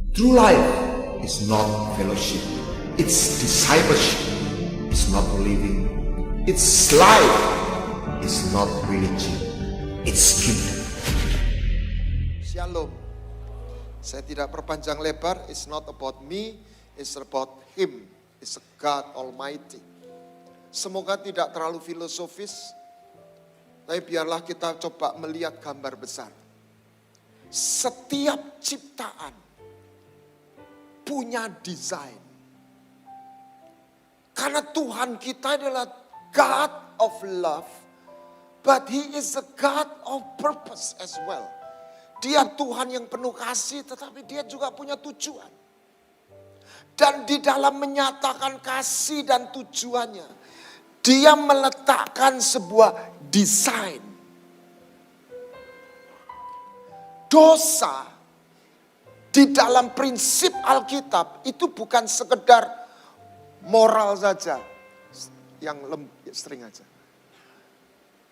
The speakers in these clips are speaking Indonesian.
True life is not fellowship. It's discipleship. It's not living. It's life. It's not religion. It's kingdom. Shalom. Saya tidak perpanjang lebar. It's not about me. It's about Him. It's God Almighty. Semoga tidak terlalu filosofis. Tapi biarlah kita coba melihat gambar besar. Setiap ciptaan punya desain. Karena Tuhan kita adalah God of love. But He is a God of purpose as well. Dia Tuhan yang penuh kasih, tetapi Dia juga punya tujuan. Dan di dalam menyatakan kasih dan tujuannya, Dia meletakkan sebuah desain. Dosa di dalam prinsip Alkitab itu bukan sekedar moral saja, yang sering aja.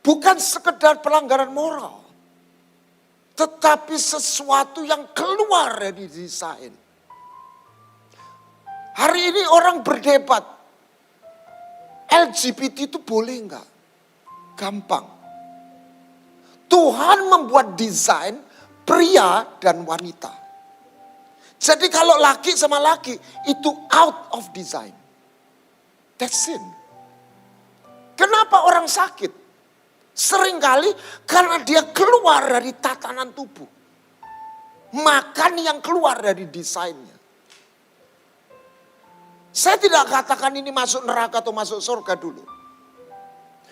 Bukan sekedar pelanggaran moral, tetapi sesuatu yang keluar dari desain. Hari ini orang berdebat, LGBT itu boleh enggak? Gampang. Tuhan membuat desain pria dan wanita. Jadi kalau laki sama laki itu out of design. That's sin. Kenapa orang sakit? Seringkali karena dia keluar dari tatanan tubuh. Makan yang keluar dari desainnya. Saya tidak katakan ini masuk neraka atau masuk surga dulu.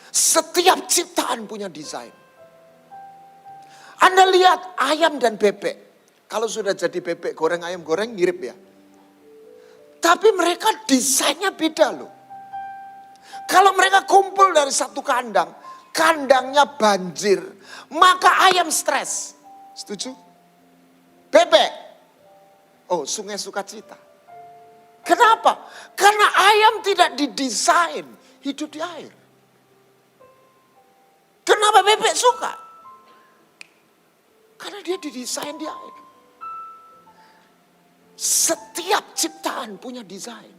Setiap ciptaan punya desain. Anda lihat ayam dan bebek. Kalau sudah jadi bebek goreng, ayam goreng mirip ya. Tapi mereka desainnya beda loh. Kalau mereka kumpul dari satu kandang, kandangnya banjir, maka ayam stres. Setuju? Bebek, oh sungai sukacita. Kenapa? Karena ayam tidak didesain hidup di air. Kenapa bebek suka? Karena dia didesain di air. Setiap ciptaan punya desain.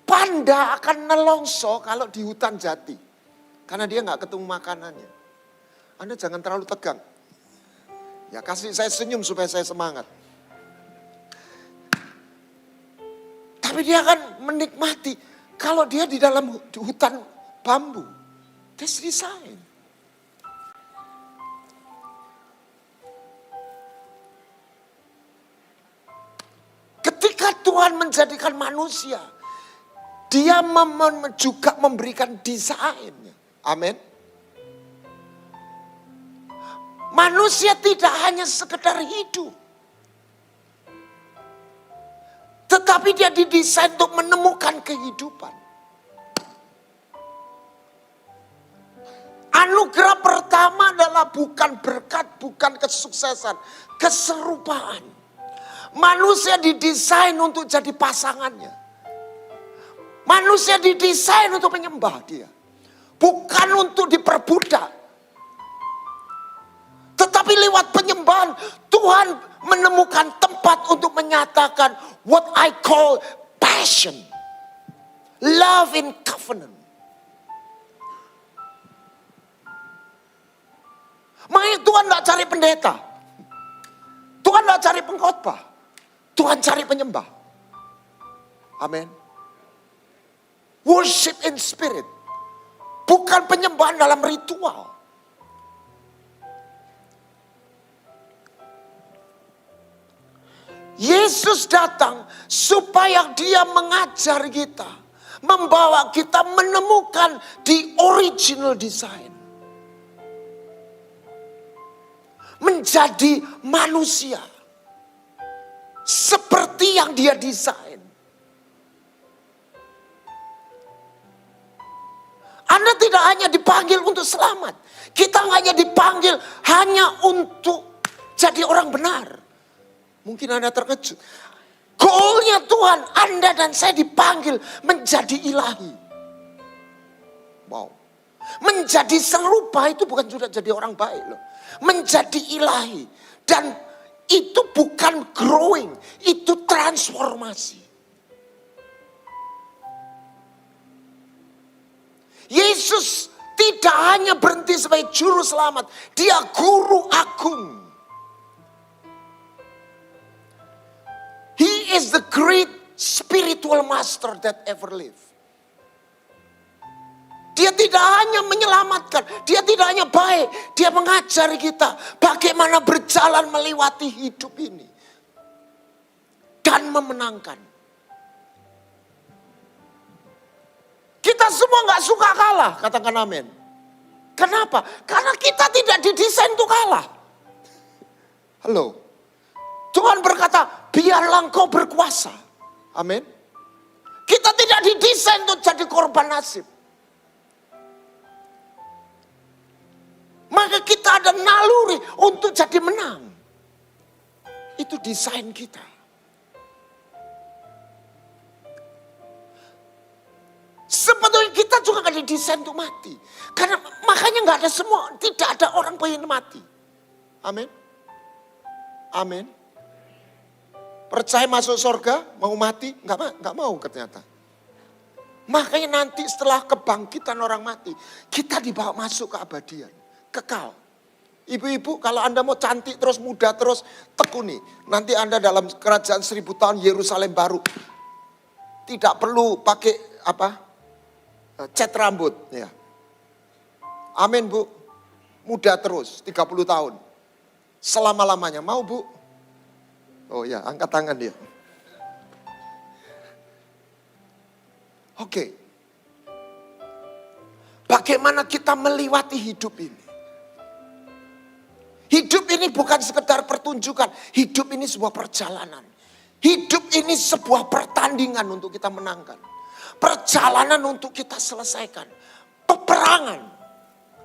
Panda akan nelongso kalau di hutan jati. Karena dia nggak ketemu makanannya. Anda jangan terlalu tegang. Ya kasih saya senyum supaya saya semangat. Tapi dia akan menikmati kalau dia di dalam hutan bambu. That's design. Ketika Tuhan menjadikan manusia, Dia juga memberikan desain. Amin. Manusia tidak hanya sekedar hidup. Tetapi dia didesain untuk menemukan kehidupan. Anugerah pertama adalah bukan berkat, bukan kesuksesan, keserupaan. Manusia didesain untuk jadi pasangannya. Manusia didesain untuk menyembah dia. Bukan untuk diperbudak. Tetapi lewat penyembahan, Tuhan menemukan tempat untuk menyatakan what I call passion. Love in covenant. Makanya Tuhan tidak cari pendeta. Tuhan tidak cari pengkhotbah. Tuhan cari penyembah. Amin. Worship in spirit. Bukan penyembahan dalam ritual. Yesus datang supaya Dia mengajar kita. Membawa kita menemukan the original design. Menjadi manusia. Seperti yang Dia desain. Anda tidak hanya dipanggil untuk selamat. Kita hanya dipanggil hanya untuk jadi orang benar. Mungkin Anda terkejut. Goalnya Tuhan, Anda dan saya dipanggil menjadi ilahi. Wow. Menjadi serupa itu bukan sudah jadi orang baik loh. Menjadi ilahi. Dan itu bukan growing, itu transformasi. Yesus tidak hanya berhenti sebagai juru selamat, dia guru agung. He is the great spiritual master that ever lived. Dia tidak hanya menyelamatkan, dia tidak hanya baik, dia mengajari kita bagaimana berjalan melewati hidup ini dan memenangkan. Kita semua nggak suka kalah, katakan amin. Kenapa? Karena kita tidak didesain untuk kalah. Halo, Tuhan berkata, biarlah engkau berkuasa. Amin. Kita tidak didesain untuk jadi korban nasib. Maka kita ada naluri untuk jadi menang. Itu desain kita. Sebetulnya kita juga gak didesain untuk mati. Karena makanya gak ada semua, tidak ada orang pengen mati. Amin. Amin. Percaya masuk surga, mau mati, gak mau ternyata. Makanya nanti setelah kebangkitan orang mati, kita dibawa masuk ke abadian. Kekal. Ibu-ibu kalau Anda mau cantik terus muda terus tekuni. Nanti Anda dalam kerajaan 1000 tahun Yerusalem baru. Tidak perlu pakai cat rambut. Ya. Amin Bu. Muda terus 30 tahun. Selama-lamanya. Mau Bu? Oh ya, angkat tangan dia. Oke. Bagaimana kita melewati hidup ini? Hidup ini bukan sekedar pertunjukan. Hidup ini sebuah perjalanan. Hidup ini sebuah pertandingan untuk kita menangkan. Perjalanan untuk kita selesaikan. Peperangan.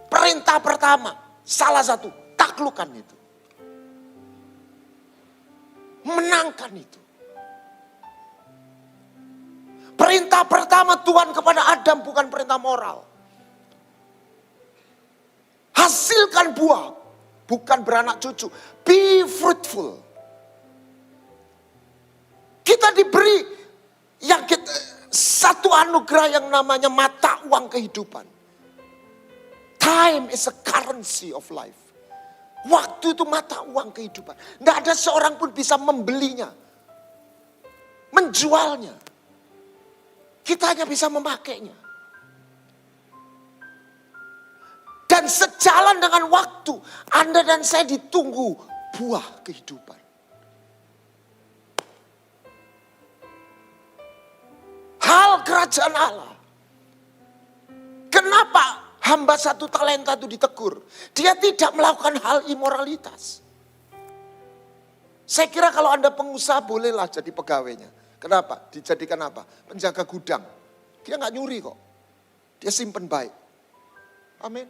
Perintah pertama. Salah satu. Taklukkan itu. Menangkan itu. Perintah pertama Tuhan kepada Adam bukan perintah moral. Hasilkan buah. Bukan beranak cucu. Be fruitful. Kita diberi satu anugerah yang namanya mata uang kehidupan. Time is a currency of life. Waktu itu mata uang kehidupan. Tidak ada seorang pun bisa membelinya. Menjualnya. Kita hanya bisa memakainya. Dan sejalan dengan waktu, Anda dan saya ditunggu buah kehidupan. Hal kerajaan Allah. Kenapa hamba 1 talenta itu ditegur? Dia tidak melakukan hal imoralitas. Saya kira kalau Anda pengusaha bolehlah jadi pegawainya. Kenapa? Dijadikan apa? Penjaga gudang. Dia nggak nyuri kok. Dia simpen baik. Amin.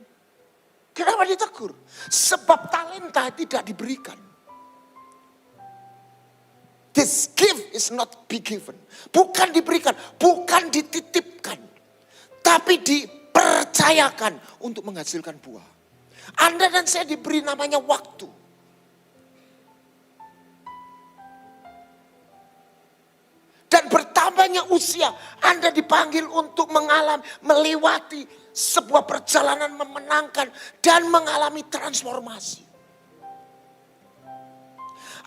Kenapa ditegur? Sebab talenta tidak diberikan. This gift is not be given. Bukan diberikan, bukan dititipkan. Tapi dipercayakan untuk menghasilkan buah. Anda dan saya diberi namanya waktu. Dan bertambahnya usia, Anda dipanggil untuk melewati sebuah perjalanan memenangkan dan mengalami transformasi.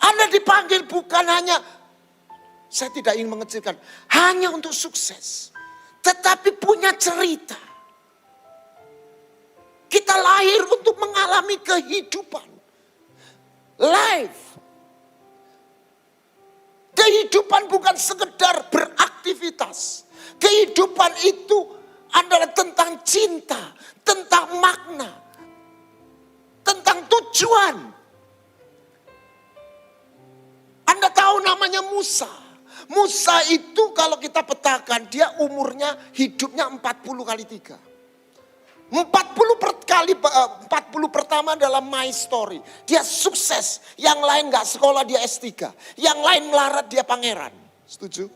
Anda dipanggil bukan hanya, saya tidak ingin mengecilkan, hanya untuk sukses. Tetapi punya cerita. Kita lahir untuk mengalami kehidupan. Life. Kehidupan bukan sekedar beraktivitas. Kehidupan itu adalah tentang cinta, tentang makna, tentang tujuan. Anda tahu namanya Musa. Musa itu kalau kita petakan, dia umurnya hidupnya 40 kali 3. 40 pertama dalam my story. Dia sukses. Yang lain gak sekolah, dia S3. Yang lain melarat, dia pangeran. Setuju?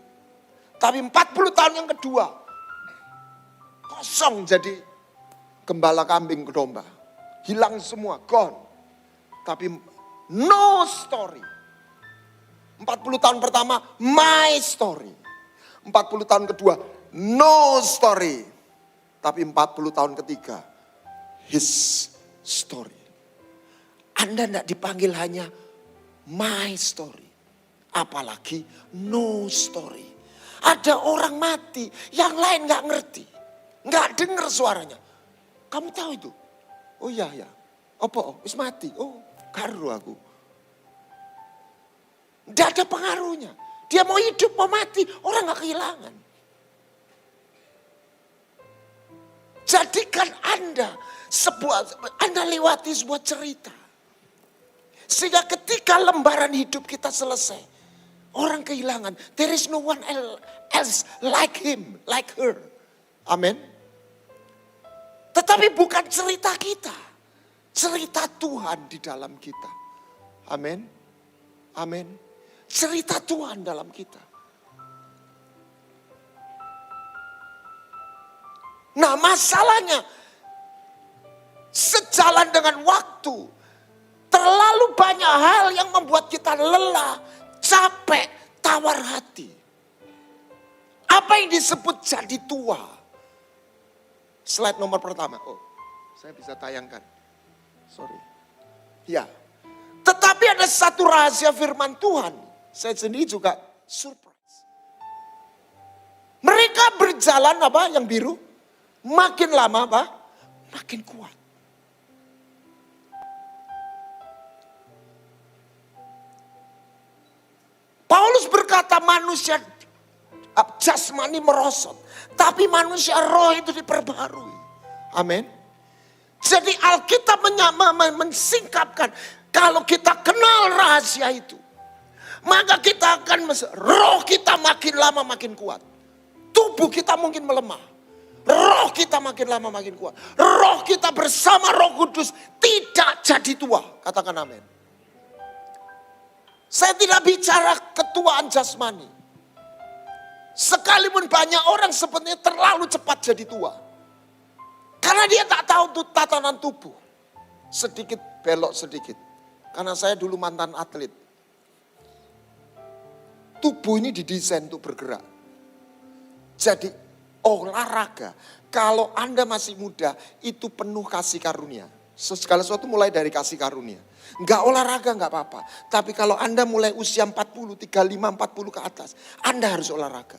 Tapi 40 tahun yang kedua, kosong jadi gembala kambing domba. Hilang semua, gone. Tapi no story. 40 tahun pertama, my story. 40 tahun kedua, no story. Tapi 40 tahun ketiga, his story. Anda tidak dipanggil hanya my story. Apalagi no story. Ada orang mati, yang lain gak ngerti. Gak dengar suaranya. Kamu tahu itu? Oh iya, ya. Apa? Wis mati. Oh, karo aku. Tidak ada pengaruhnya. Dia mau hidup, mau mati. Orang gak kehilangan. Jadikan Anda lewati sebuah cerita. Sehingga ketika lembaran hidup kita selesai. Orang kehilangan. There is no one else like him, like her. Amin. Tetapi bukan cerita kita. Cerita Tuhan di dalam kita. Amin. Amin. Cerita Tuhan dalam kita. Nah, masalahnya sejalan dengan waktu, terlalu banyak hal yang membuat kita lelah, capek, tawar hati. Apa yang disebut jadi tua? Slide nomor pertama. Oh, saya bisa tayangkan. Sorry. Ya. Tetapi ada satu rahasia firman Tuhan. Saya sendiri juga surprise. Mereka berjalan apa yang biru? Makin lama apa? Makin kuat. Paulus berkata manusia jasmani merosot. Tapi manusia roh itu diperbarui. Amin. Jadi Alkitab mensingkapkan. Kalau kita kenal rahasia itu. Maka kita akan, roh kita makin lama makin kuat. Tubuh kita mungkin melemah. Roh kita makin lama makin kuat. Roh kita bersama Roh Kudus tidak jadi tua. Katakan amin. Saya tidak bicara ketuaan jasmani. Sekalipun banyak orang sebenarnya terlalu cepat jadi tua. Karena dia tak tahu tatanan tubuh. Sedikit belok sedikit. Karena saya dulu mantan atlet. Tubuh ini didesain untuk bergerak. Jadi olahraga. Kalau Anda masih muda itu penuh kasih karunia. Segala sesuatu mulai dari kasih karunia. Enggak olahraga enggak apa-apa. Tapi kalau Anda mulai usia 40, 35, 40 ke atas. Anda harus olahraga.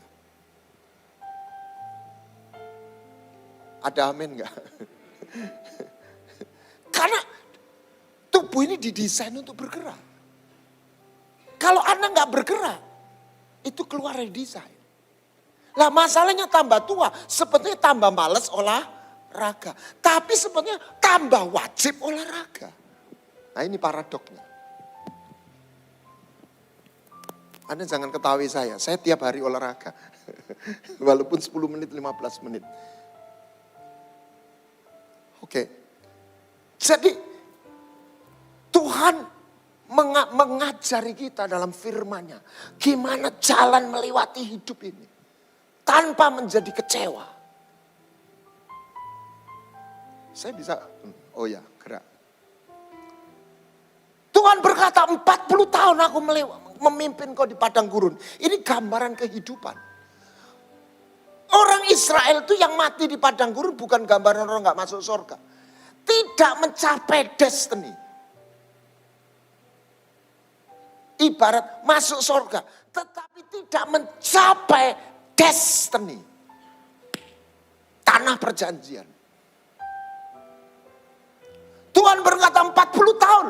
Ada amin enggak? Karena tubuh ini didesain untuk bergerak. Kalau Anda enggak bergerak. Itu keluar dari desain. Lah masalahnya tambah tua. Sebetulnya tambah malas olahraga. Tapi sebetulnya tambah wajib olahraga. Nah ini paradoknya. Anda jangan ketahui saya tiap hari olahraga. Walaupun 10 menit, 15 menit. Oke. Jadi Tuhan mengajari kita dalam firman-Nya. Gimana jalan melewati hidup ini. Tanpa menjadi kecewa. Saya bisa, oh ya gerak. Tuhan berkata 40 tahun aku memimpin kau di padang gurun. Ini gambaran kehidupan. Orang Israel itu yang mati di padang gurun bukan gambaran orang gak masuk surga. Tidak mencapai destiny. Ibarat masuk surga. Tetapi tidak mencapai destiny. Tanah perjanjian. Tuhan berkata 40 tahun.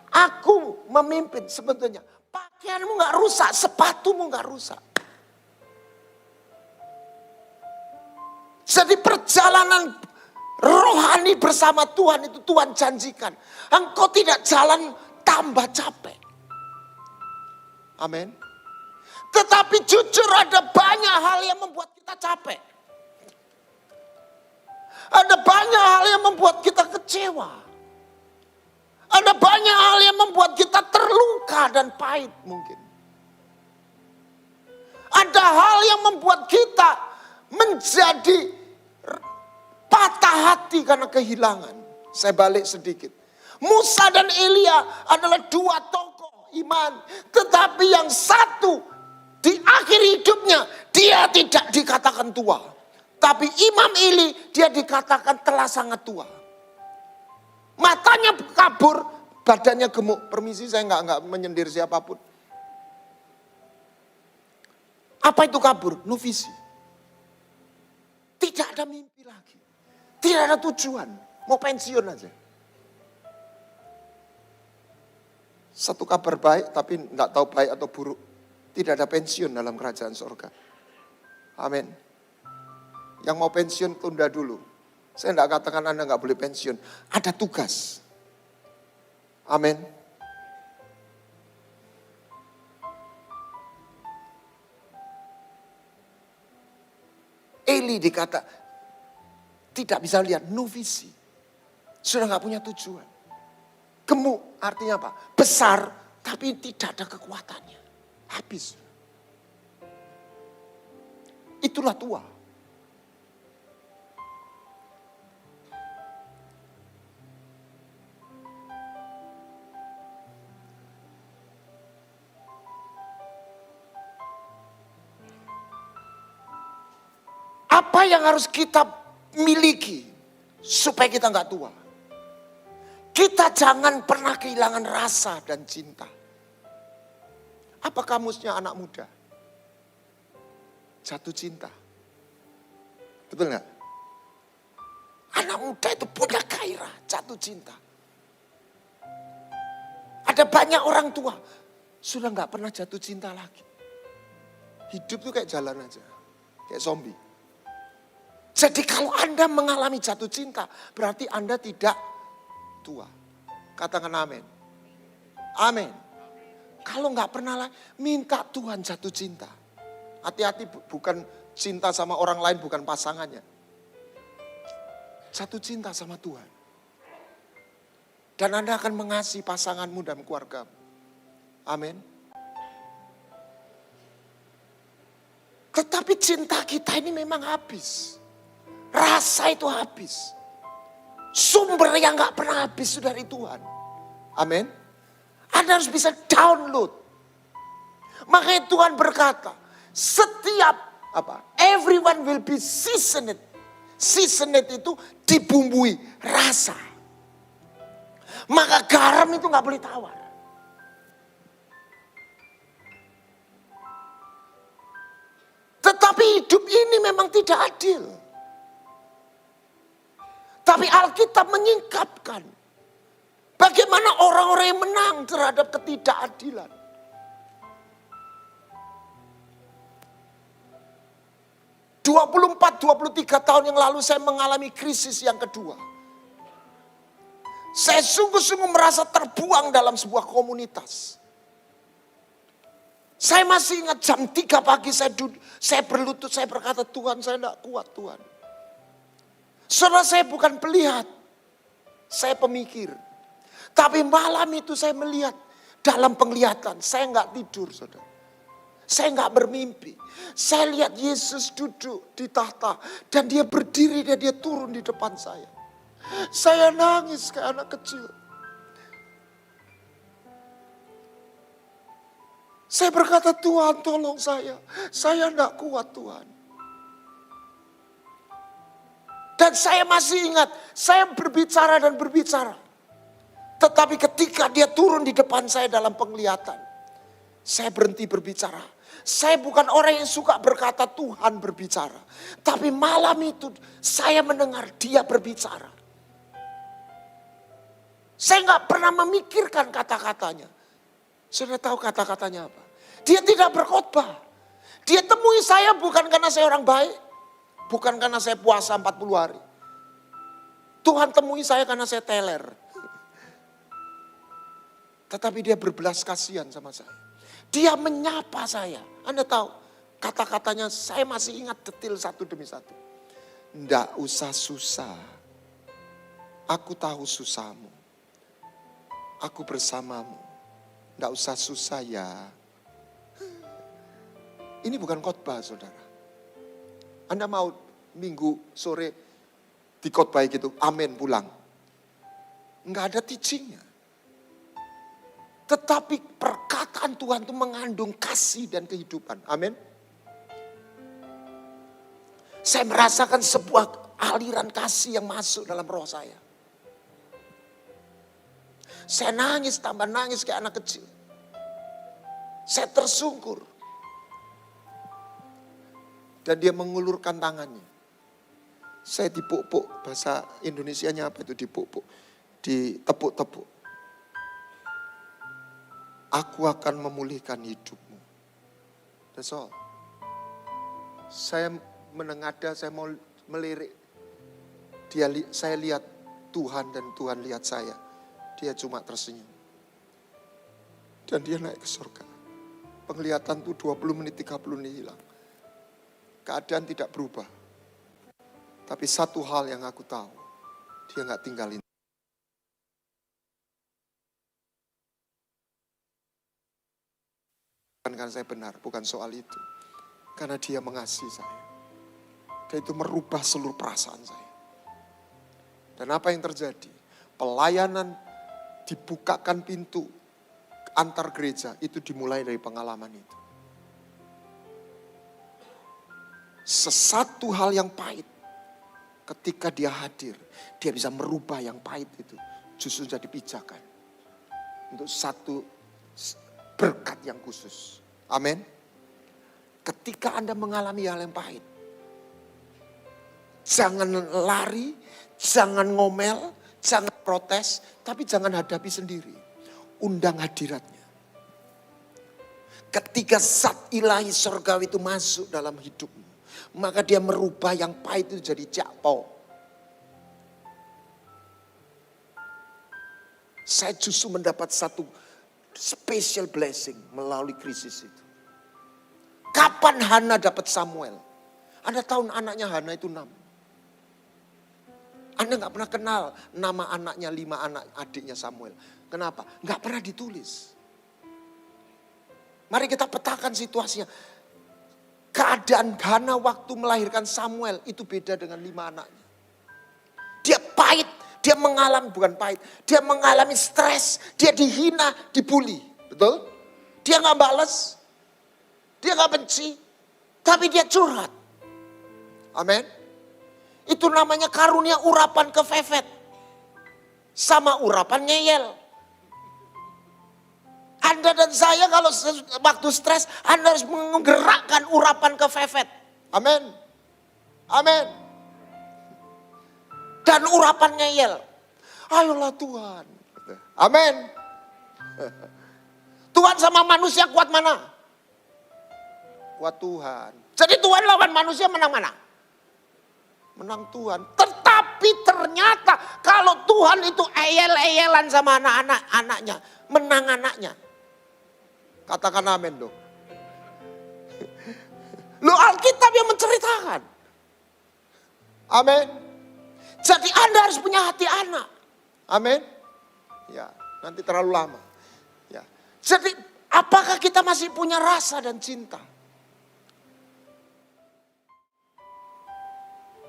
Aku memimpin sebetulnya. Pakaianmu gak rusak, sepatumu gak rusak. Jadi perjalanan rohani bersama Tuhan itu Tuhan janjikan. Engkau tidak jalan tambah capek. Amin. Tetapi jujur ada banyak hal yang membuat kita capek. Ada banyak hal yang membuat kita kecewa. Ada banyak hal yang membuat kita terluka dan pahit mungkin. Ada hal yang membuat kita menjadi patah hati karena kehilangan. Saya balik sedikit. Musa dan Elia adalah dua tokoh iman. Tetapi yang satu di akhir hidupnya dia tidak dikatakan tua. Tapi Imam Eli dia dikatakan telah sangat tua. Matanya kabur, badannya gemuk. Permisi, saya nggak menyendir siapapun. Apa itu kabur? Nuvisi. Tidak ada mimpi lagi. Tidak ada tujuan. Mau pensiun aja. Satu kabar baik tapi nggak tahu baik atau buruk. Tidak ada pensiun dalam kerajaan surga. Amin. Yang mau pensiun tunda dulu. Saya tidak katakan Anda nggak boleh pensiun. Ada tugas. Amin. Eli dikata tidak bisa lihat, nuvisi. Sudah nggak punya tujuan. Gemuk artinya apa? Besar tapi tidak ada kekuatannya. Habis. Itulah tua. Apa yang harus kita miliki supaya kita nggak tua? Kita jangan pernah kehilangan rasa dan cinta. Apa kamusnya anak muda? Jatuh cinta. Betul nggak? Anak muda itu punya gairah, jatuh cinta. Ada banyak orang tua sudah nggak pernah jatuh cinta lagi. Hidup tuh kayak jalan aja, kayak zombie. Jadi kalau Anda mengalami jatuh cinta, berarti Anda tidak tua. Katakan amin. Amin. Kalau nggak pernah lah, minta Tuhan jatuh cinta. Hati-hati, bukan cinta sama orang lain, bukan pasangannya. Jatuh cinta sama Tuhan. Dan Anda akan mengasihi pasanganmu dan keluargamu. Amin. Tetapi cinta kita ini memang habis. Rasa itu habis. Sumber yang gak pernah habis itu dari Tuhan. Amin. Anda harus bisa download. Makanya Tuhan berkata, setiap everyone will be seasoned. Seasoned itu dibumbui rasa. Maka garam itu gak boleh tawar. Tetapi hidup ini memang tidak adil. Tapi Alkitab menyingkapkan bagaimana orang-orang yang menang terhadap ketidakadilan. (24, 23 tahun yang lalu saya mengalami krisis yang kedua. Saya sungguh-sungguh merasa terbuang dalam sebuah komunitas. Saya masih ingat jam 3 pagi saya berlutut, saya berkata, Tuhan saya tidak kuat Tuhan. Saudara, saya bukan pelihat, saya pemikir. Tapi malam itu saya melihat dalam penglihatan, saya nggak tidur saudara. Saya nggak bermimpi. Saya lihat Yesus duduk di tahta dan dia berdiri dan dia turun di depan saya. Saya nangis kayak anak kecil. Saya berkata, Tuhan tolong saya nggak kuat Tuhan. Dan saya masih ingat, saya berbicara dan berbicara. Tetapi ketika dia turun di depan saya dalam penglihatan, saya berhenti berbicara. Saya bukan orang yang suka berkata Tuhan berbicara. Tapi malam itu saya mendengar dia berbicara. Saya nggak pernah memikirkan kata-katanya. Sudah tahu kata-katanya apa? Dia tidak berkhotbah. Dia temui saya bukan karena saya orang baik. Bukan karena saya puasa 40 hari. Tuhan temui saya karena saya teler. Tetapi dia berbelas kasihan sama saya. Dia menyapa saya. Anda tahu kata-katanya saya masih ingat detil satu demi satu. Nggak usah susah. Aku tahu susahmu. Aku bersamamu. Nggak usah susah ya. Ini bukan khotbah saudara. Anda mau minggu sore di khotbah gitu, amin pulang. Enggak ada teachingnya. Tetapi perkataan Tuhan itu mengandung kasih dan kehidupan. Amin. Saya merasakan sebuah aliran kasih yang masuk dalam roh saya. Saya nangis, tambah nangis kayak anak kecil. Saya tersungkur. Dan dia mengulurkan tangannya. Saya dipuk-puk, bahasa Indonesianya apa itu dipuk-puk? Ditepuk-tepuk. Aku akan memulihkan hidupmu. That's all. Saya menengadah, saya mau melirik. Saya lihat Tuhan dan Tuhan lihat saya. Dia cuma tersenyum. Dan dia naik ke surga. Penglihatan tuh 20 menit, 30 menit hilang. Keadaan tidak berubah. Tapi satu hal yang aku tahu, dia gak tinggalin. Karena saya benar, bukan soal itu. Karena dia mengasihi saya. Dan itu merubah seluruh perasaan saya. Dan apa yang terjadi? Pelayanan dibukakan pintu antar gereja, itu dimulai dari pengalaman itu. Sesuatu hal yang pahit, ketika dia hadir, dia bisa merubah yang pahit itu justru jadi pijakan untuk satu berkat yang khusus. Amin. Ketika Anda mengalami hal yang pahit, jangan lari, jangan ngomel, jangan protes, tapi jangan hadapi sendiri. Undang hadiratnya. Ketika zat ilahi surgawi itu masuk dalam hidupmu, maka dia merubah yang pahit itu jadi jakpau. Saya justru mendapat satu special blessing melalui krisis itu. Kapan Hana dapat Samuel? Anda tahu anaknya Hana itu 6. Anda gak pernah kenal nama anaknya 5 anak adiknya Samuel. Kenapa? Gak pernah ditulis. Mari kita petakan situasinya. Keadaan Hana waktu melahirkan Samuel itu beda dengan 5 anaknya. Dia pahit, dia mengalami, bukan pahit, dia mengalami stres, dia dihina, dibully. Betul? Dia gak balas, dia gak benci, tapi dia curhat. Amin. Itu namanya karunia urapan kefefet. Sama urapan ngeyel. Anda dan saya kalau waktu stres, Anda harus menggerakkan urapan kefefet. Amin. Amin. Dan urapan ngeyel. Ayolah Tuhan. Amin. Tuhan sama manusia kuat mana? Kuat Tuhan. Jadi Tuhan lawan manusia menang mana? Menang Tuhan. Tetapi ternyata kalau Tuhan itu eyel-eyelan sama anak-anaknya, menang anaknya. Katakan amin dong. Lu Alkitab yang menceritakan. Amin. Jadi Anda harus punya hati anak. Amin. Ya, nanti terlalu lama. Ya. Jadi apakah kita masih punya rasa dan cinta?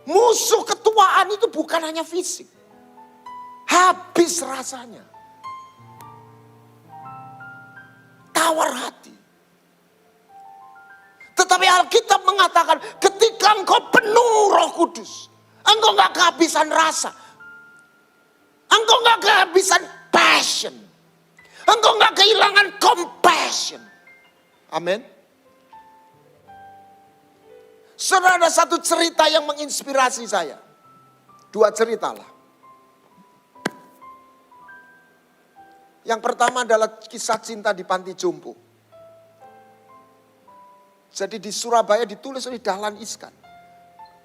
Musuh ketuaan itu bukan hanya fisik. Habis rasanya. Tawar hati. Tetapi Alkitab mengatakan ketika engkau penuh Roh Kudus, engkau gak kehabisan rasa. Engkau gak kehabisan passion. Engkau gak kehilangan compassion. Amin. Saudara, ada satu cerita yang menginspirasi saya. 2 cerita lah. Yang pertama adalah kisah cinta di panti jompo. Jadi di Surabaya ditulis oleh Dahlan Iskan.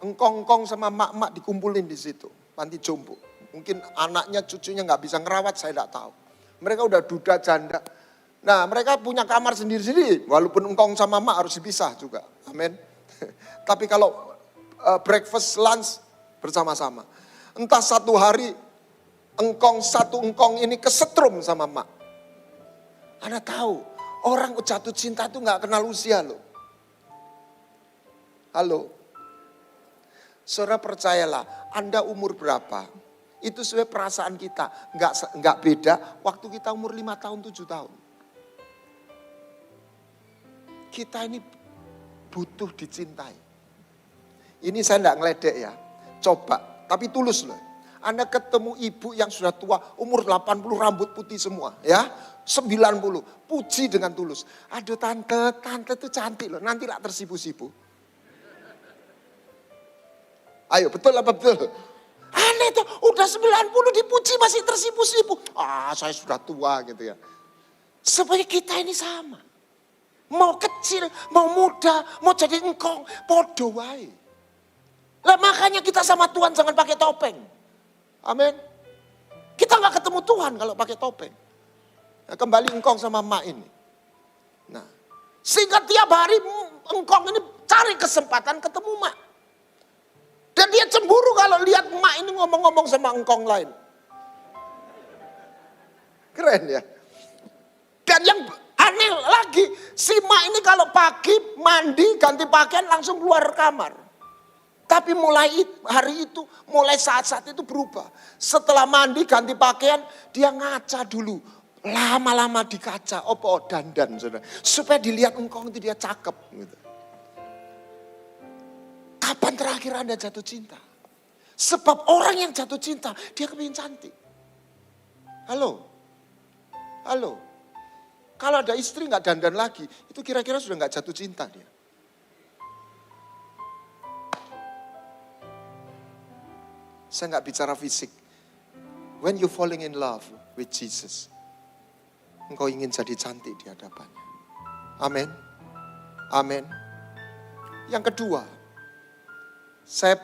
Engkong-engkong sama mak-mak dikumpulin di situ. Panti jompo. Mungkin anaknya, cucunya gak bisa ngerawat, saya gak tahu. Mereka udah duda, janda. Nah, mereka punya kamar sendiri-sendiri. Walaupun engkong sama mak harus dipisah juga. Amin. Tapi kalau breakfast, lunch bersama-sama. Entah satu hari satu engkong ini kesetrum sama mak. Anda tahu, orang jatuh cinta itu gak kenal usia loh. Halo. Saudara percayalah, Anda umur berapa, Itu sesuai perasaan kita. Enggak beda waktu kita umur 5 tahun, 7 tahun. Kita ini butuh dicintai. Ini saya enggak ngeledek ya. Coba, tapi tulus loh. Anda ketemu ibu yang sudah tua, umur 80, rambut putih semua ya. 90, puji dengan tulus. Aduh tante tuh cantik loh, nanti lah tersipu-sipu. Ayo betul apa betul? Aneh tuh, udah 90 dipuji masih tersipu-sipu. Saya sudah tua gitu ya. Supaya kita ini sama. Mau kecil, mau muda, mau jadi engkong, podo wae. Lah makanya kita sama Tuhan jangan pakai topeng. Amin. Kita nggak ketemu Tuhan kalau pakai topeng. Nah, kembali engkong sama emak ini. Nah, sehingga tiap hari engkong ini cari kesempatan ketemu emak. Dan dia cemburu kalau lihat emak ini ngomong-ngomong sama engkong lain. Keren ya. Dan yang aneh lagi, si emak ini kalau pagi mandi ganti pakaian langsung keluar kamar. Tapi mulai hari itu, mulai saat-saat itu berubah. Setelah mandi ganti pakaian, dia ngaca dulu. Lama-lama di kaca, dandan saudara. Supaya dilihat engkong itu dia cakep. Gitu. Kapan terakhir Anda jatuh cinta? Sebab orang yang jatuh cinta, dia kepingin cantik. Halo? Kalau ada istri gak dandan lagi, itu kira-kira sudah gak jatuh cinta dia. Saya gak bicara fisik. When you falling in love with Jesus, engkau ingin jadi cantik di hadapannya. Amin. Amin. Yang kedua, saya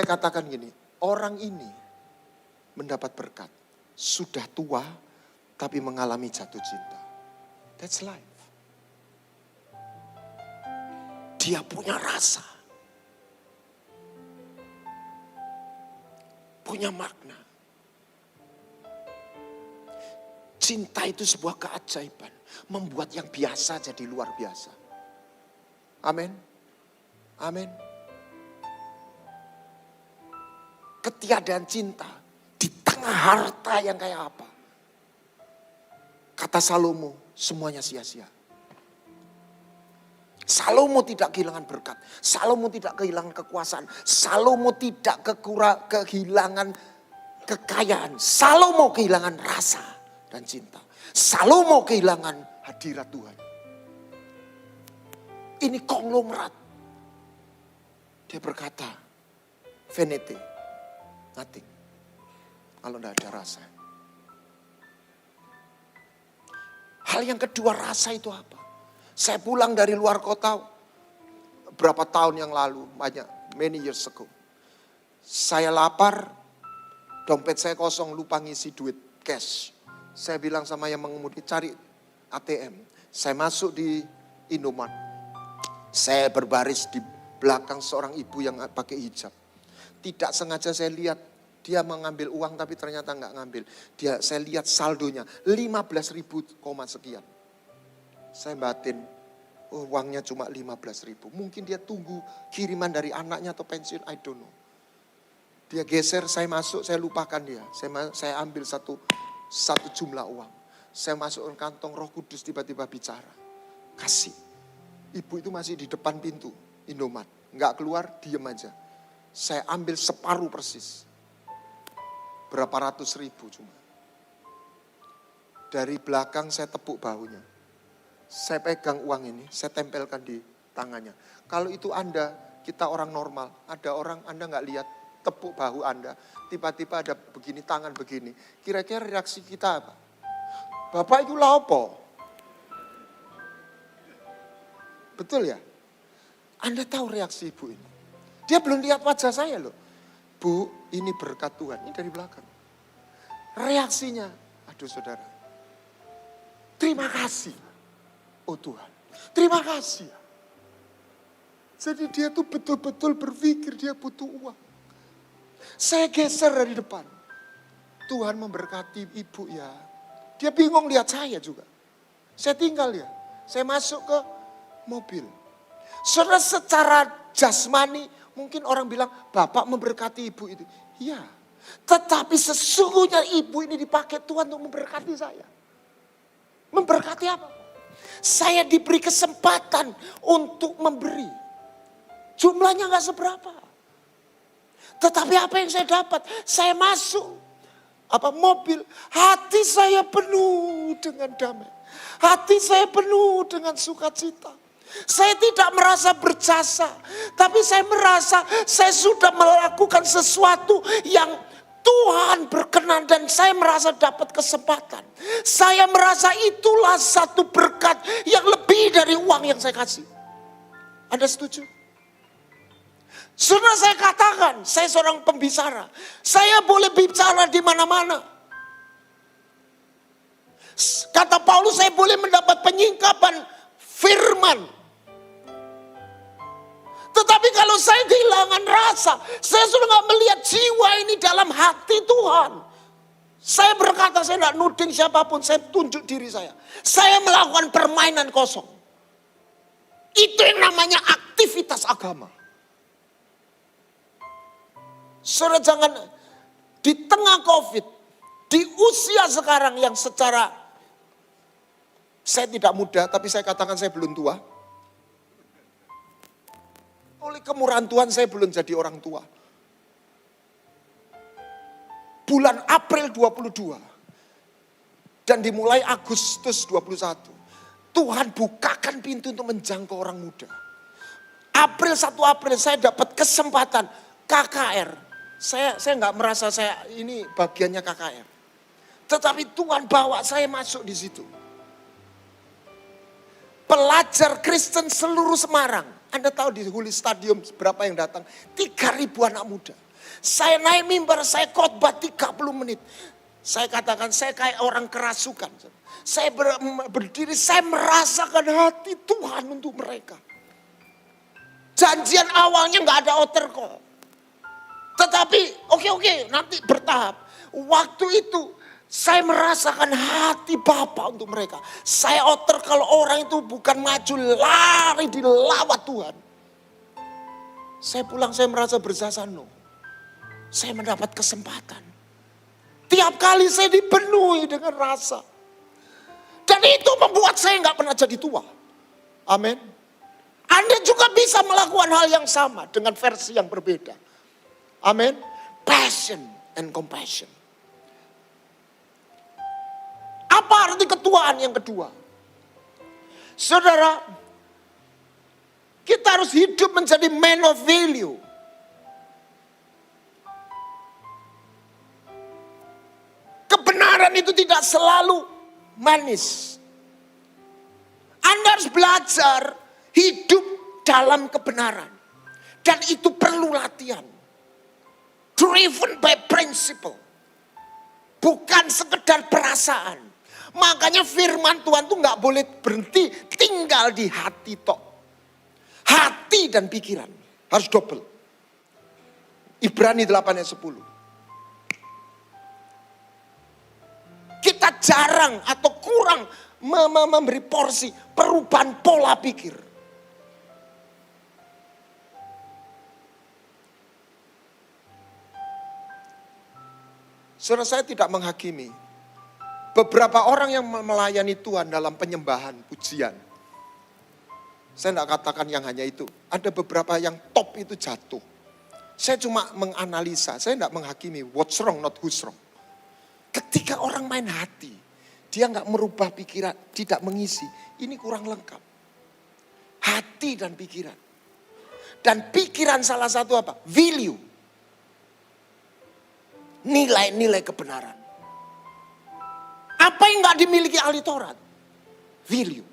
katakan gini, orang ini mendapat berkat. Sudah tua, tapi mengalami jatuh cinta. That's life. Dia punya rasa. Punya makna. Cinta itu sebuah keajaiban. Membuat yang biasa jadi luar biasa. Amin. Amin. Ketiadaan cinta di tengah harta yang kayak apa? Kata Salomo, semuanya sia-sia. Salomo tidak kehilangan berkat. Salomo tidak kehilangan kekuasaan. Salomo tidak kehilangan kekayaan. Salomo kehilangan rasa dan cinta. Salomo kehilangan hadirat Tuhan. Ini konglomerat. Dia berkata, Venete, nothing. Kalau tidak ada rasa. Hal yang kedua, rasa itu apa? Saya pulang dari luar kota berapa tahun yang lalu, many years ago. Saya lapar, dompet saya kosong, lupa ngisi duit cash. Saya bilang sama yang mengemudi, cari ATM. Saya masuk di Indomaret. Saya berbaris di belakang seorang ibu yang pakai hijab. Tidak sengaja saya lihat dia mengambil uang tapi ternyata nggak ngambil. Saya lihat saldonya 15.000, sekian. Saya batin, uangnya cuma 15.000. Mungkin dia tunggu kiriman dari anaknya atau pensiun, I don't know. Dia geser, saya masuk, saya lupakan dia. Saya ambil satu jumlah uang. Saya masuk ke kantong, Roh Kudus tiba-tiba bicara. Kasih. Ibu itu masih di depan pintu Indomaret. Nggak keluar, diem aja. Saya ambil separuh persis. Berapa ratus ribu cuma. Dari belakang saya tepuk bahunya. Saya pegang uang ini, saya tempelkan di tangannya. Kalau itu Anda, kita orang normal. Ada orang Anda nggak lihat, tepuk bahu Anda. Tiba-tiba ada begini, tangan begini. Kira-kira reaksi kita apa? Bapak itu lah apa? Betul ya? Anda tahu reaksi ibu ini. Dia belum lihat wajah saya loh. Bu, ini berkat Tuhan. Ini dari belakang. Reaksinya, aduh saudara. Terima kasih. Oh Tuhan, terima kasih. Jadi dia tuh betul-betul berpikir dia butuh uang. Saya geser dari depan. Tuhan memberkati ibu ya. Dia bingung lihat saya juga. Saya tinggal ya. Saya masuk ke mobil. Saudara, secara jasmani Mungkin orang bilang, Bapak memberkati ibu itu. Iya. Tetapi sesungguhnya ibu ini dipakai Tuhan untuk memberkati saya. Memberkati apa? Saya diberi kesempatan untuk memberi. Jumlahnya gak seberapa. Tetapi apa yang saya dapat? Saya masuk mobil. Hati saya penuh dengan damai. Hati saya penuh dengan sukacita. Saya tidak merasa berjasa. Tapi saya merasa saya sudah melakukan sesuatu yang Tuhan berkenan dan saya merasa dapat kesempatan. Saya merasa itulah satu berkat yang lebih dari uang yang saya kasih. Anda setuju? Sudah saya katakan, saya seorang pembicara. Saya boleh bicara di mana-mana. Kata Paulus, saya boleh mendapat penyingkapan firman. Tetapi kalau saya kehilangan rasa, saya sudah gak melihat jiwa ini dalam hati Tuhan. Saya berkata, saya tidak nuding siapapun, saya tunjuk diri saya. Saya melakukan permainan kosong. Itu yang namanya aktivitas agama. Saudara jangan di tengah COVID, di usia sekarang yang secara, saya tidak muda, tapi saya katakan saya belum tua. Oleh kemurahan Tuhan saya belum jadi orang tua. Bulan April 22 dan dimulai Agustus 21. Tuhan bukakan pintu untuk menjangkau orang muda. 1 April saya dapat kesempatan KKR. Saya nggak merasa saya ini bagiannya KKR. Tetapi Tuhan bawa saya masuk di situ. Pelajar Kristen seluruh Semarang. Anda tahu di Huli Stadium berapa yang datang? 3.000 anak muda. Saya naik mimbar, saya khotbah 30 menit. Saya katakan saya kayak orang kerasukan. Saya berdiri, saya merasakan hati Tuhan untuk mereka. Janjian awalnya nggak ada altar call. Tetapi oke, nanti bertahap. Waktu itu saya merasakan hati Bapa untuk mereka. Saya otor kalau orang itu bukan maju, lari dilawat Tuhan. Saya pulang saya merasa berjasa no. Saya mendapat kesempatan. Tiap kali saya dipenuhi dengan rasa. Dan itu membuat saya nggak pernah jadi tua. Amin. Anda juga bisa melakukan hal yang sama dengan versi yang berbeda. Amin. Passion and compassion. Apa arti ketuaan yang kedua? Saudara, kita harus hidup menjadi man of value. Kebenaran itu tidak selalu manis. Anda harus belajar hidup dalam kebenaran. Dan itu perlu latihan. Driven by principle. Bukan sekedar perasaan. Makanya firman Tuhan tuh gak boleh berhenti tinggal di hati tok. Hati dan pikiran harus double. Ibrani 8 ayat 10. Kita jarang atau kurang memberi porsi perubahan pola pikir. Saudara, saya tidak menghakimi. Beberapa orang yang melayani Tuhan dalam penyembahan, pujian. Saya tidak katakan yang hanya itu. Ada beberapa yang top itu jatuh. Saya cuma menganalisa, saya tidak menghakimi. What's wrong, not who's wrong. Ketika orang main hati, dia nggak merubah pikiran, tidak mengisi. Ini kurang lengkap. Hati dan pikiran. Dan pikiran salah satu apa? Value. Nilai-nilai kebenaran. Apa yang gak dimiliki ahli Taurat? Value.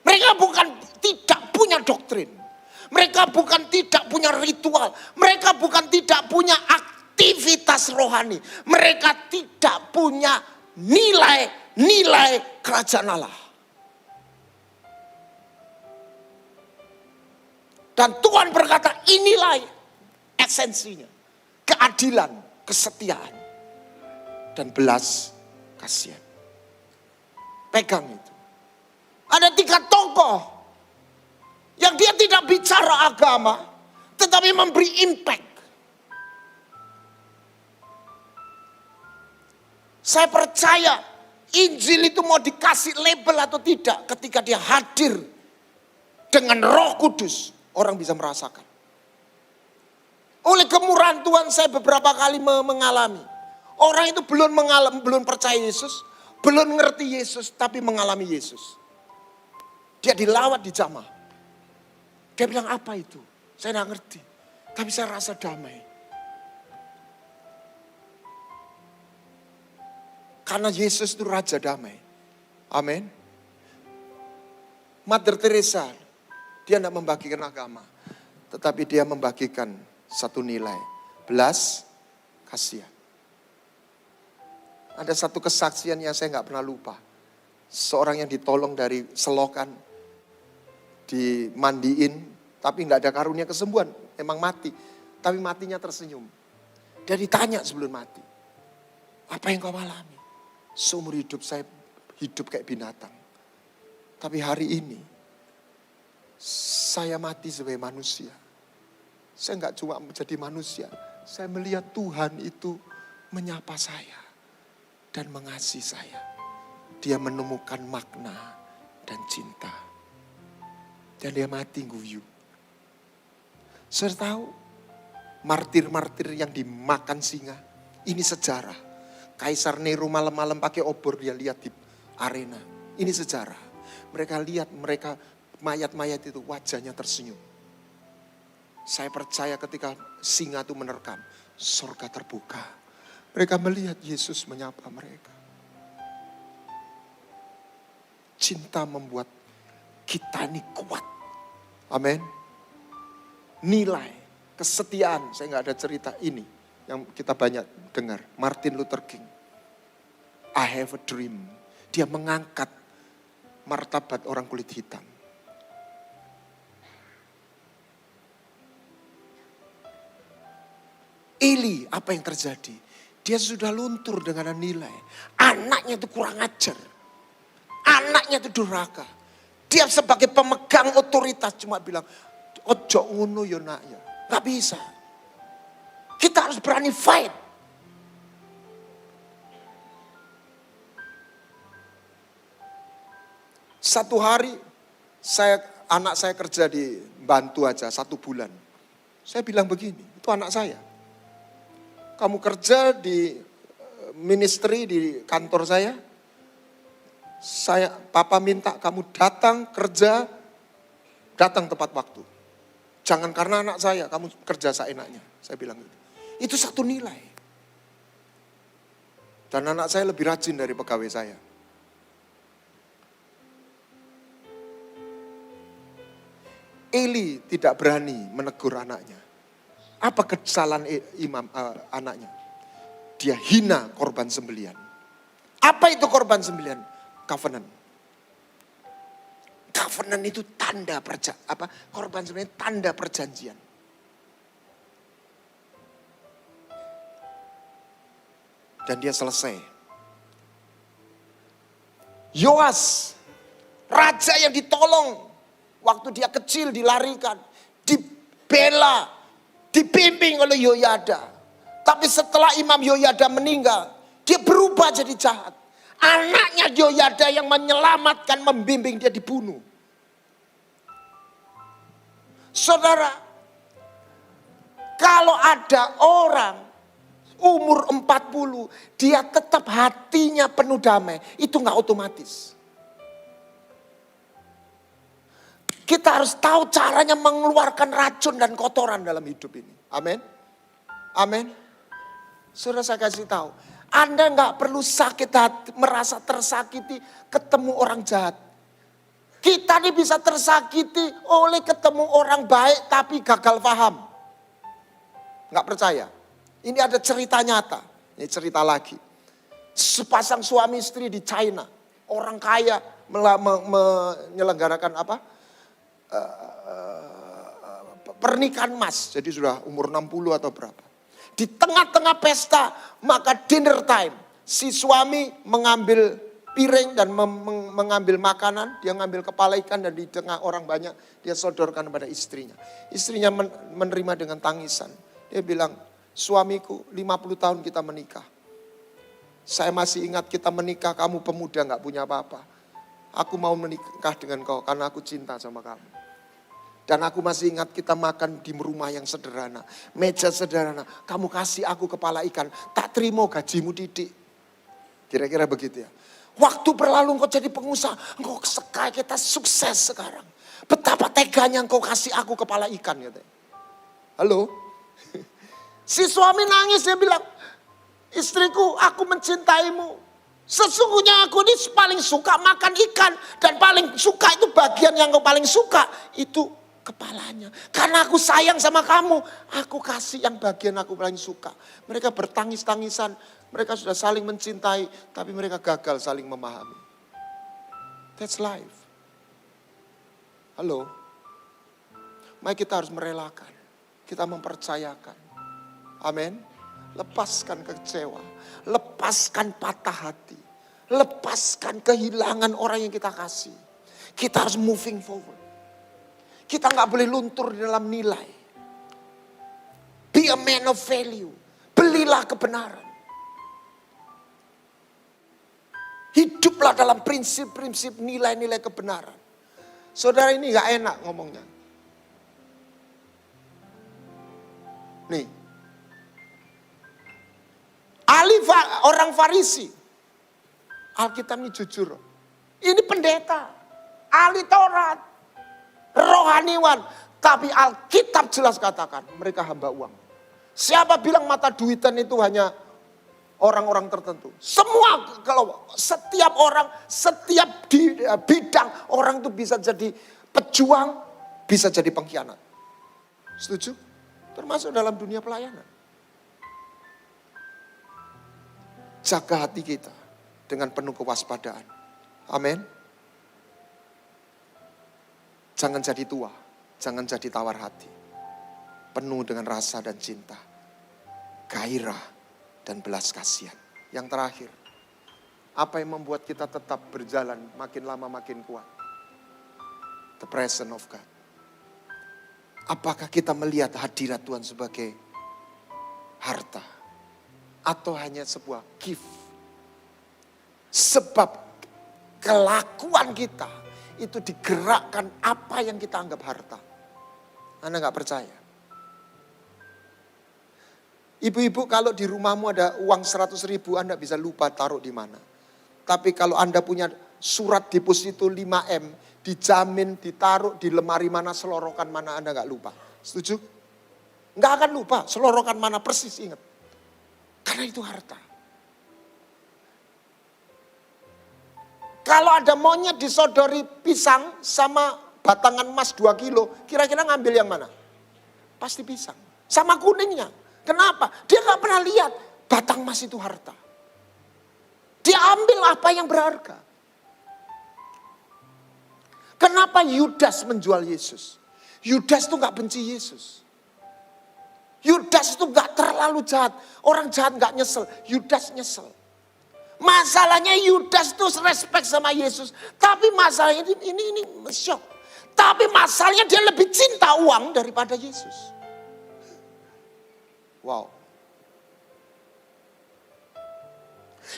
Mereka bukan tidak punya doktrin. Mereka bukan tidak punya ritual. Mereka bukan tidak punya aktivitas rohani. Mereka tidak punya nilai-nilai kerajaan Allah. Dan Tuhan berkata inilah esensinya. Keadilan, kesetiaan, dan belas kasihan. Pegang itu. Ada 3 tokoh yang dia tidak bicara agama, tetapi memberi impact. Saya percaya Injil itu mau dikasih label atau tidak, ketika dia hadir dengan Roh Kudus, orang bisa merasakan. Oleh kemurahan Tuhan saya beberapa kali mengalami. Orang itu belum percaya Yesus, belum ngerti Yesus, tapi mengalami Yesus. Dia dilawat di jamaah. Dia bilang, apa itu? Saya tidak ngerti, tapi saya rasa damai. Karena Yesus itu Raja Damai. Amin. Mother Teresa, dia tidak membagikan agama. Tetapi dia membagikan satu nilai. Belas kasihan. Ada satu kesaksian yang saya nggak pernah lupa. Seorang yang ditolong dari selokan. Dimandiin. Tapi nggak ada karunia kesembuhan. Emang mati. Tapi matinya tersenyum. Dia ditanya sebelum mati. Apa yang kau alami? Seumur hidup saya hidup kayak binatang. Tapi hari ini saya mati sebagai manusia. Saya nggak cuma menjadi manusia. Saya melihat Tuhan itu menyapa saya dan mengasihi saya. Dia menemukan makna dan cinta. Dan dia mati guyu. Saya tahu martir-martir yang dimakan singa. Ini sejarah. Kaisar Nero malam-malam pakai obor dia lihat di arena. Ini sejarah. Mereka lihat mayat-mayat itu wajahnya tersenyum. Saya percaya ketika singa itu menerkam, surga terbuka. Mereka melihat Yesus menyapa mereka. Cinta membuat kita ini kuat. Amin. Nilai, kesetiaan. Saya nggak ada cerita ini yang kita banyak dengar. Martin Luther King. I have a dream. Dia mengangkat martabat orang kulit hitam. Eli, apa yang terjadi? Dia sudah luntur dengan nilai. Anaknya itu kurang ajar. Anaknya itu durhaka. Dia sebagai pemegang otoritas cuma bilang, ojo ngono yo nak ya. Gak bisa. Kita harus berani fight. Satu hari anak saya kerja di Bantu aja 1 bulan. Saya bilang begini, itu anak saya. Kamu kerja di ministry di kantor saya. Papa minta kamu datang kerja, datang tepat waktu. Jangan karena anak saya, kamu kerja seenaknya. Saya bilang gitu. Itu satu nilai. Dan anak saya lebih rajin dari pegawai saya. Eli tidak berani menegur anaknya. Apa kesalahan anaknya? Dia hina korban sembelihan. Apa itu korban sembelihan? Covenant. Covenant itu tanda korban sembelihan tanda perjanjian. Dan dia selesai. Yoas, raja yang ditolong. Waktu dia kecil dilarikan, dibela, dibimbing oleh Yoyada. Tapi setelah Imam Yoyada meninggal, dia berubah jadi jahat. Anaknya Yoyada yang menyelamatkan, membimbing dia dibunuh. Saudara, kalau ada orang umur 40, dia tetap hatinya penuh damai, itu gak otomatis. Kita harus tahu caranya mengeluarkan racun dan kotoran dalam hidup ini. Amin. Amin. Saudara, saya kasih tahu. Anda nggak perlu sakit hati, merasa tersakiti ketemu orang jahat. Kita ini bisa tersakiti oleh ketemu orang baik tapi gagal paham. Nggak percaya? Ini ada cerita nyata. Ini cerita lagi. Sepasang suami istri di China. Orang kaya menyelenggarakan pernikahan emas. Jadi sudah umur 60 atau berapa. Di tengah-tengah pesta, maka dinner time. Si suami mengambil piring dan mengambil makanan. Dia ngambil kepala ikan dan di tengah orang banyak dia sodorkan kepada istrinya. Istrinya menerima dengan tangisan. Dia bilang, suamiku 50 tahun kita menikah. Saya masih ingat kita menikah, kamu pemuda gak punya apa-apa. Aku mau menikah dengan kau karena aku cinta sama kamu. Dan aku masih ingat kita makan di rumah yang sederhana. Meja sederhana. Kamu kasih aku kepala ikan. Tak terima gajimu didik. Kira-kira begitu ya. Waktu berlalu engkau jadi pengusaha. Engkau sekai kita sukses sekarang. Betapa teganya engkau kasih aku kepala ikan. Gitu. Halo? Si suami nangis, dia bilang, istriku, aku mencintaimu. Sesungguhnya aku ini paling suka makan ikan. Dan paling suka itu bagian yang kau paling suka. Itu kepalanya. Karena aku sayang sama kamu. Aku kasih yang bagian aku paling suka. Mereka bertangis-tangisan. Mereka sudah saling mencintai. Tapi mereka gagal saling memahami. That's life. Halo. Mari kita harus merelakan. Kita mempercayakan. Amin. Lepaskan kecewa. Lepaskan patah hati. Lepaskan kehilangan orang yang kita kasih. Kita harus moving forward. Kita gak boleh luntur di dalam nilai. Be a man of value. Belilah kebenaran. Hiduplah dalam prinsip-prinsip nilai-nilai kebenaran. Saudara, ini gak enak ngomongnya. Nih. Orang Farisi. Alkitab ini jujur. Ini pendeta. Ahli Taurat. Rohaniwan. Tapi Alkitab jelas katakan. Mereka hamba uang. Siapa bilang mata duitan itu hanya orang-orang tertentu. Semua, kalau setiap orang, setiap bidang. Orang itu bisa jadi pejuang. Bisa jadi pengkhianat. Setuju? Termasuk dalam dunia pelayanan. Jaga hati kita dengan penuh kewaspadaan. Amin. Jangan jadi tua, jangan jadi tawar hati. Penuh dengan rasa dan cinta, gairah dan belas kasihan. Yang terakhir, apa yang membuat kita tetap berjalan makin lama makin kuat? The presence of God. Apakah kita melihat hadirat Tuhan sebagai harta? Atau hanya sebuah gift. Sebab kelakuan kita itu digerakkan apa yang kita anggap harta. Anda gak percaya? Ibu-ibu, kalau di rumahmu ada uang 100.000, Anda bisa lupa taruh di mana. Tapi kalau Anda punya surat deposito 5M, dijamin ditaruh di lemari mana, selorokan mana, Anda gak lupa. Setuju? Gak akan lupa, selorokan mana persis ingat. Karena itu harta. Kalau ada monyet disodori pisang sama batangan emas 2 kilo, kira-kira ngambil yang mana? Pasti pisang. Sama kuningnya. Kenapa? Dia gak pernah lihat batang emas itu harta. Dia ambil apa yang berharga. Kenapa Yudas menjual Yesus? Yudas itu gak benci Yesus. Yudas itu gak terlalu jahat. Orang jahat gak nyesel. Yudas nyesel. Masalahnya Yudas itu respect sama Yesus. Tapi masalahnya ini shock. Tapi masalahnya dia lebih cinta uang daripada Yesus. Wow.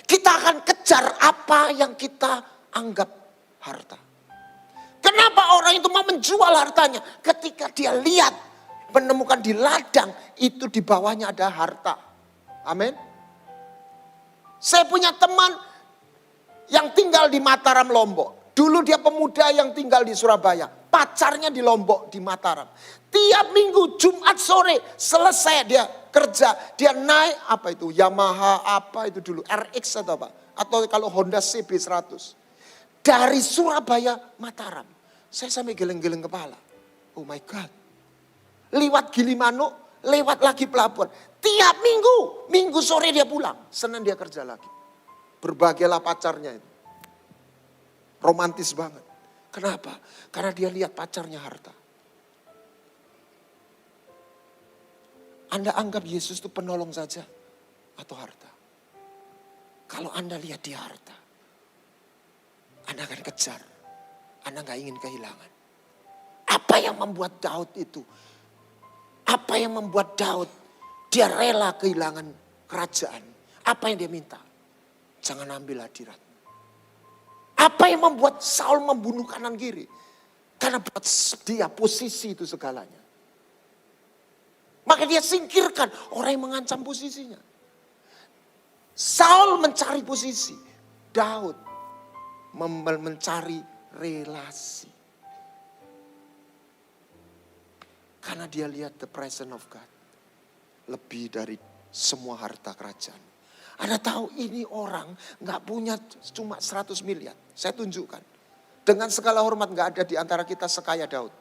Kita akan kejar apa yang kita anggap harta. Kenapa orang itu mau menjual hartanya? Ketika dia lihat, menemukan di ladang, itu di bawahnya ada harta. Amin. Saya punya teman yang tinggal di Mataram, Lombok. Dulu dia pemuda yang tinggal di Surabaya. Pacarnya di Lombok, di Mataram. Tiap minggu Jumat sore selesai dia kerja. Dia naik apa itu, Yamaha apa itu dulu, RX atau apa. Atau kalau Honda CB100. Dari Surabaya, Mataram. Saya sampai geleng-geleng kepala. Oh my God. Lewat Gilimanuk, lewat lagi pelabuhan. Tiap minggu sore dia pulang. Senin dia kerja lagi. Berbahagialah pacarnya itu. Romantis banget. Kenapa? Karena dia lihat pacarnya harta. Anda anggap Yesus itu penolong saja atau harta? Kalau Anda lihat dia harta. Anda akan kejar. Anda gak ingin kehilangan. Apa yang membuat Daud itu? Apa yang membuat Daud dia rela kehilangan kerajaan? Apa yang dia minta? Jangan ambil hadirat. Apa yang membuat Saul membunuh kanan kiri? Karena buat dia posisi itu segalanya. Maka dia singkirkan orang yang mengancam posisinya. Saul mencari posisi. Daud mencari relasi. Karena dia lihat the presence of God. Lebih dari semua harta kerajaan. Anda tahu ini orang gak punya cuma 100 miliar. Saya tunjukkan. Dengan segala hormat gak ada di antara kita sekaya Daud.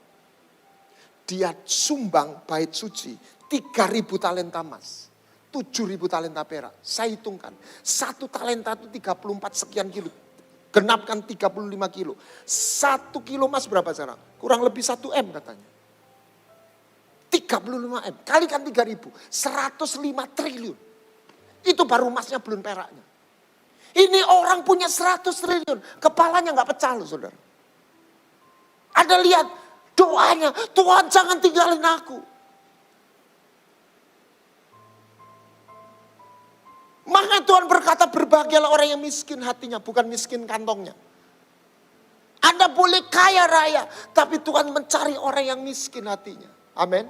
Dia sumbang bait suci 3.000 talenta emas. 7.000 talenta perak. Saya hitungkan. 1 talenta itu 34 sekian kilo. Genapkan 35 kilo. 1 kilo emas berapa sekarang? Kurang lebih 1 M katanya. 35 M. Kalikan 3.000. 105 triliun. Itu baru emasnya belum peraknya. Ini orang punya 100 triliun. Kepalanya gak pecah loh saudara. Anda lihat doanya. Tuhan jangan tinggalin aku. Maka Tuhan berkata berbahagialah orang yang miskin hatinya. Bukan miskin kantongnya. Anda boleh kaya raya. Tapi Tuhan mencari orang yang miskin hatinya. Amin.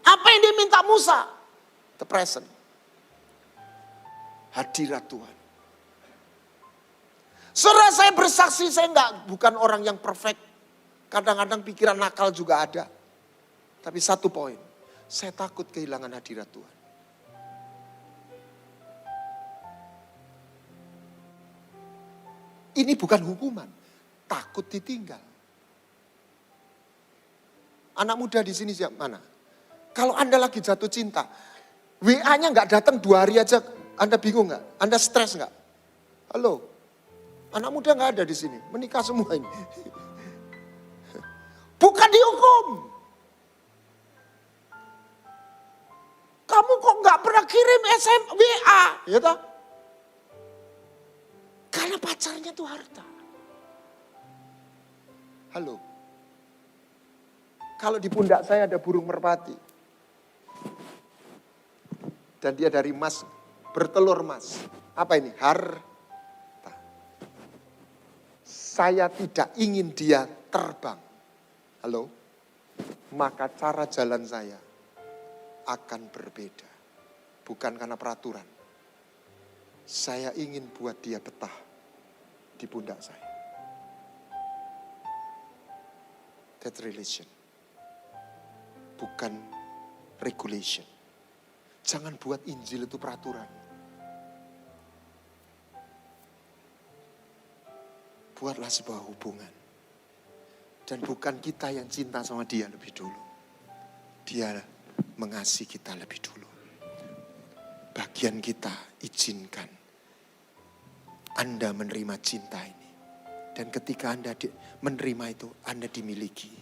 Apa yang diminta Musa? The present. Hadirat Tuhan. Saudara saya bersaksi, saya bukan orang yang perfect. Kadang-kadang pikiran nakal juga ada. Tapi satu poin, saya takut kehilangan hadirat Tuhan. Ini bukan hukuman, takut ditinggal. Anak muda di sini siapa mana? Kalau Anda lagi jatuh cinta, WA-nya gak datang 2 hari aja, Anda bingung gak? Anda stres gak? Halo, anak muda gak ada di sini, menikah semua ini. Bukan dihukum. Kamu kok gak pernah kirim WA, ya toh? Karena pacarnya itu harta. Halo, kalau di pundak saya ada burung merpati. Dan dia dari emas, bertelur emas. Apa ini? Harta. Saya tidak ingin dia terbang. Halo? Maka cara jalan saya akan berbeda. Bukan karena peraturan. Saya ingin buat dia betah di pundak saya. That's religion. Bukan regulation. Jangan buat Injil itu peraturan. Buatlah sebuah hubungan. Dan bukan kita yang cinta sama dia lebih dulu. Dia mengasihi kita lebih dulu. Bagian kita izinkan Anda menerima cinta ini. Dan ketika Anda menerima itu, Anda dimiliki.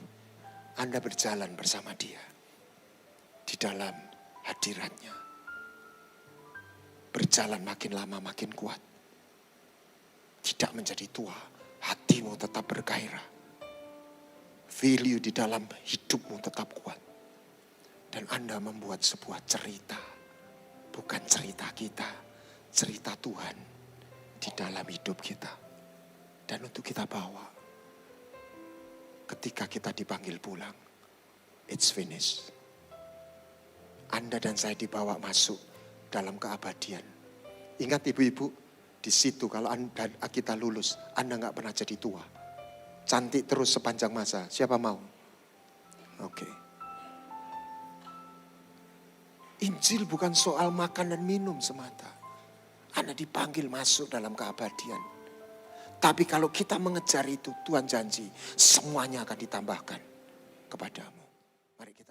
Anda berjalan bersama dia. Di dalam hadiratnya. Berjalan makin lama makin kuat. Tidak menjadi tua. Hatimu tetap bergairah. Value di dalam hidupmu tetap kuat. Dan Anda membuat sebuah cerita. Bukan cerita kita. Cerita Tuhan. Di dalam hidup kita. Dan untuk kita bawa. Ketika kita dipanggil pulang. It's finished. Anda dan saya dibawa masuk dalam keabadian. Ingat ibu-ibu, di situ kalau Anda, kita lulus, Anda gak pernah jadi tua. Cantik terus sepanjang masa. Siapa mau? Oke. Injil bukan soal makan dan minum semata. Anda dipanggil masuk dalam keabadian. Tapi kalau kita mengejar itu, Tuhan janji semuanya akan ditambahkan kepadamu. Mari kita